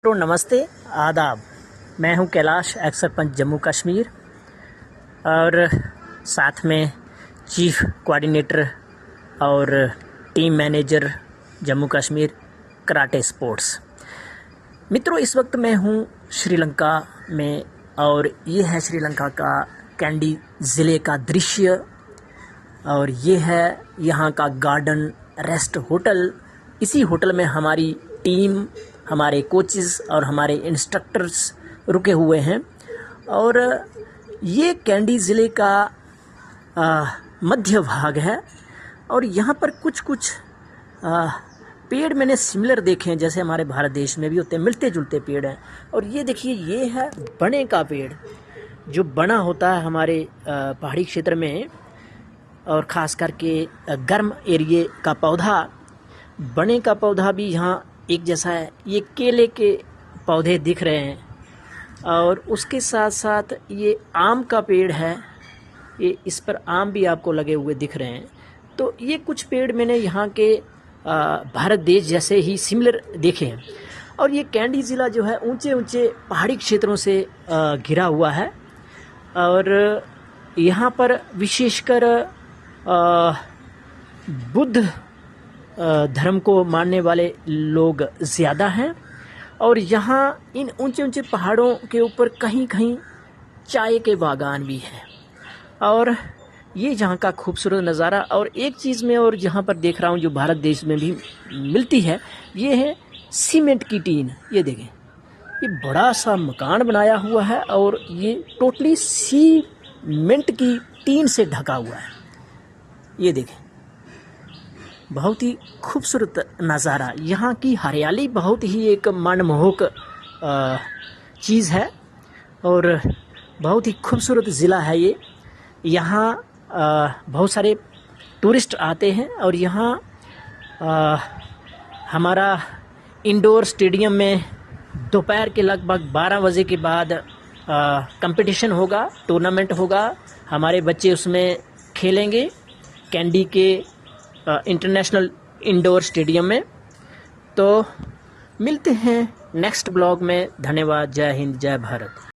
तो नमस्ते आदाब। मैं हूं कैलाश, एक्स सरपंच जम्मू कश्मीर और साथ में चीफ कोऑर्डिनेटर और team manager Jammu Kashmir karate sports. मित्रों, इस वक्त मैं हूं श्रीलंका में और ये है श्रीलंका का कैंडी ज़िले का दृश्य और ये है यहाँ का गार्डन रेस्ट होटल। इसी होटल में हमारी टीम, हमारे कोचेस और हमारे इंस्ट्रक्टर्स रुके हुए हैं और ये कैंडी ज़िले का मध्य भाग है और यहाँ पर कुछ पेड़ मैंने सिमिलर देखे हैं, जैसे हमारे भारत देश में भी होते हैं, मिलते जुलते पेड़ हैं। और ये देखिए, ये है बने का पेड़। जो बना होता है हमारे पहाड़ी क्षेत्र में और ख़ास करके गर्म एरिए का पौधा, बने का पौधा भी यहाँ एक जैसा है। ये केले के पौधे दिख रहे हैं और उसके साथ साथ ये आम का पेड़ है, ये इस पर आम भी आपको लगे हुए दिख रहे हैं। तो ये कुछ पेड़ मैंने यहाँ के भारत देश जैसे ही सिमिलर देखे हैं। और ये कैंडी ज़िला जो है ऊंचे ऊंचे पहाड़ी क्षेत्रों से घिरा हुआ है और यहाँ पर विशेषकर बुद्ध धर्म को मानने वाले लोग ज़्यादा हैं और यहाँ इन ऊंचे ऊंचे पहाड़ों के ऊपर कहीं कहीं चाय के बागान भी हैं। और ये यहाँ का खूबसूरत नज़ारा। और एक चीज़ मैं और यहाँ पर देख रहा हूँ जो भारत देश में भी मिलती है, ये है सीमेंट की टीन। ये देखें, ये बड़ा सा मकान बनाया हुआ है और ये टोटली सीमेंट की टीन से ढका हुआ है। ये देखें, बहुत ही खूबसूरत नज़ारा। यहाँ की हरियाली बहुत ही एक मनमोहक चीज़ है और बहुत ही खूबसूरत ज़िला है ये। यहाँ बहुत सारे टूरिस्ट आते हैं और यहाँ हमारा इंडोर स्टेडियम में दोपहर के लगभग 12 बजे के बाद कंपटीशन होगा, टूर्नामेंट होगा। हमारे बच्चे उसमें खेलेंगे कैंडी के इंटरनेशनल इंडोर स्टेडियम में। तो मिलते हैं नेक्स्ट ब्लॉग में। धन्यवाद। जय हिंद, जय भारत।